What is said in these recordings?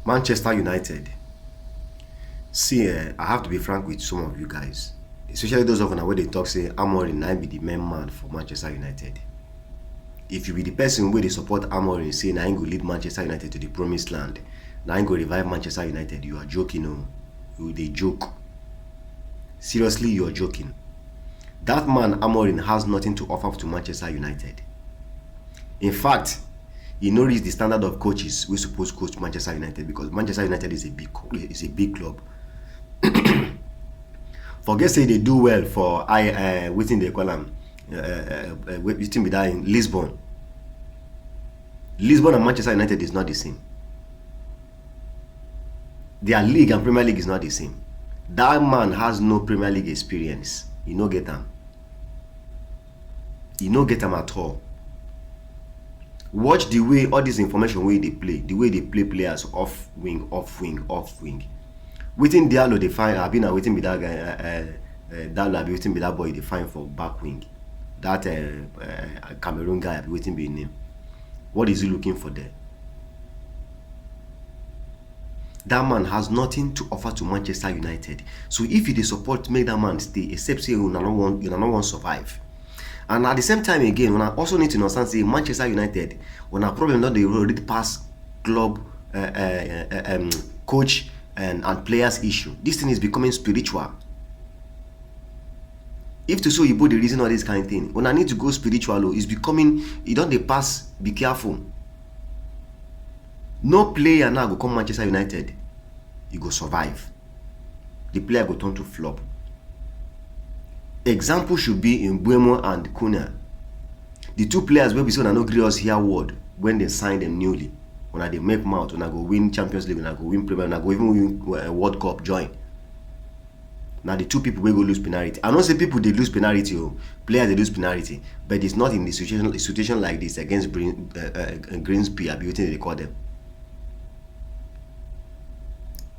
Manchester United. See, I have to be frank with some of you guys, especially those of you where they talk say Amorin now be the main man for Manchester United. If you be the person where they support Amorin, say now go lead Manchester United to the promised land, now go revive Manchester United, you are joking, oh. They joke. Seriously, you are joking. That man Amorin has nothing to offer to Manchester United. In fact, he no reach the standard of coaches we supposed to coach Manchester United, because Manchester United is a big club. Forget say they do well for within they call them within be that in Lisbon. Lisbon and Manchester United is not the same. Their league and Premier League is not the same. That man has no Premier League experience. You no get them. You no get them at all. Watch the way all this information way they play, the way they play players off wing. Within Diallo they find I've been waiting with that guy Diallo I've been waiting with that boy they find for back wing. That Cameroon guy I've been waiting with name. What is he looking for there? That man has nothing to offer to Manchester United. So if you support, make that man stay, except say you don't want to survive. And at the same time again, when I also need to understand say Manchester United, when a problem not they already pass club coach and players issue. This thing is becoming spiritual. If to show you put the reason all this kind of thing, when I need to go spiritual, it's becoming you don't they pass, be careful. No player now go come Manchester United, you go survive. The player go turn to flop. Example should be in Buemo and Kuna. The two players will be so no agree us here word when they sign them newly. When they make mouth, when I go win Champions League, when I go win Premier, when I go even win World Cup, join. Now the two people will go lose penalty. I don't say people they lose penalty, players they lose penalty, but it's not in the situation like this against Greensby, I be waiting they call them.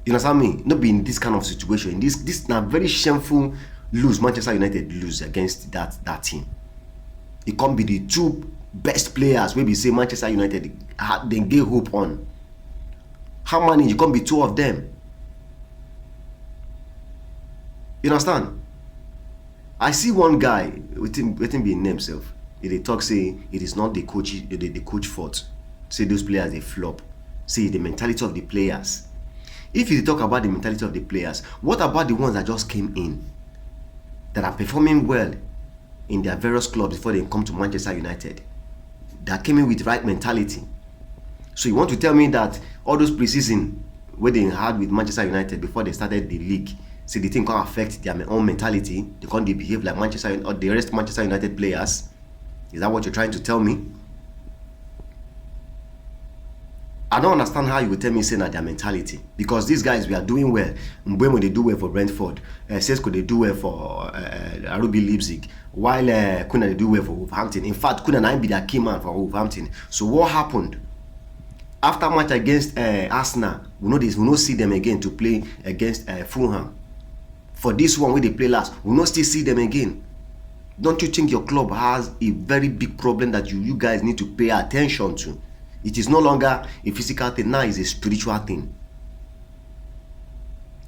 You understand me? Not be in this kind of situation. This now very shameful lose Manchester United lose against that team. It can't be the two best players where we say Manchester United they get hope on. How many? You can't be two of them. You understand? I see one guy waiting be in himself. They talk say it is not the coach fault. Say those players they flop. Say the mentality of the players. If you talk about the mentality of the players, what about the ones that just came in, that are performing well in their various clubs before they come to Manchester United, that came in with right mentality? So you want to tell me that all those preseason where they had with Manchester United before they started the league, see the thing can affect their own mentality, they can't behave like Manchester or the rest Manchester United players? Is that what you're trying to tell me? I don't understand how you would tell me saying that their mentality, because these guys we are doing well. Mbeumo they do well for Brentford, Sesko they do well for RB Leipzig, while Kuna they do well for Wolverhampton. In fact, Kuna now be their key man for Wolverhampton. So what happened after match against Arsenal? We not see them again to play against Fulham. For this one where they play last, we not still see them again. Don't you think your club has a very big problem that you guys need to pay attention to? It is no longer a physical thing, now it's a spiritual thing.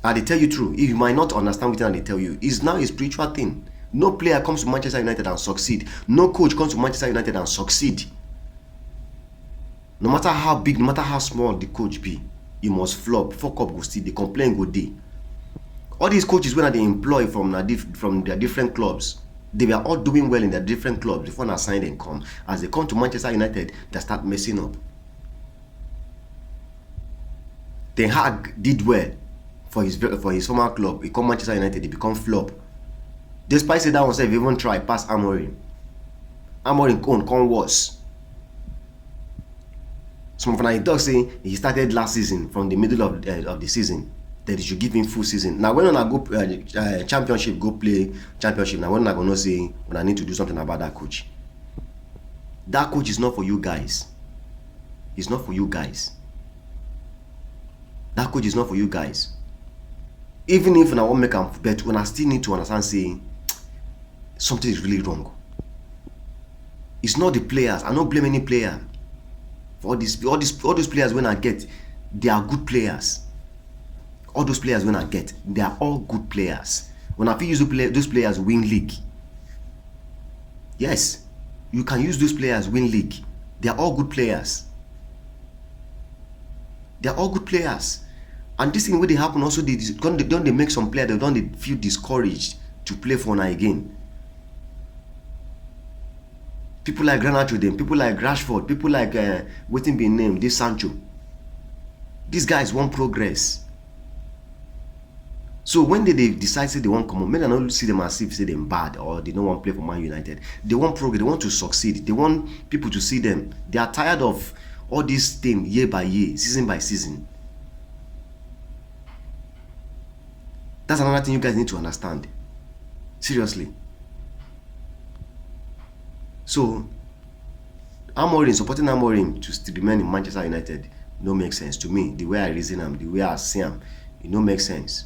And they tell you true, if you might not understand what they tell you, it's now a spiritual thing. No player comes to Manchester United and succeed. No coach comes to Manchester United and succeed. No matter how big, no matter how small the coach be, he must flop. Fuck up go still, the complaint go day. All these coaches when they employ from their different clubs, they were all doing well in their different clubs before they sign and come. As they come to Manchester United, they start messing up. Ten Hag did well for his former club. He come Manchester United, he become flop. Despite say that one say even try pass Amorin. Amorin come worse. Some of the talk say he started last season from the middle of the season. That he should give him full season. Now when I go championship, go play championship. Now when I gonna say when I need to do something about that coach. That coach is not for you guys. It's not for you guys. That coach is not for you guys. Even if I won't make a bet, when I still need to understand saying something is really wrong. It's not the players. I don't blame any player for all these players when I get They are good players. All those players when I get, they are all good players. When I feel use those players win league. Yes, you can use those players win league. They are all good players. They are all good players. And this thing when they happen also, don't they make some players, don't they feel discouraged to play for now again. People like Garnacho, them, people like Rashford, people like waiting being named, this Sancho. These guys want progress. So when they decide say they want to come on, men don't see them as if say them bad or they don't want to play for Man United. They want progress, they want to succeed, they want people to see them. They are tired of all this thing year by year, season by season. That's another thing you guys need to understand. Seriously. So Amorin, supporting Amorin to still remain in Manchester United no make sense to me. The way I reason him, the way I see him, it no make sense.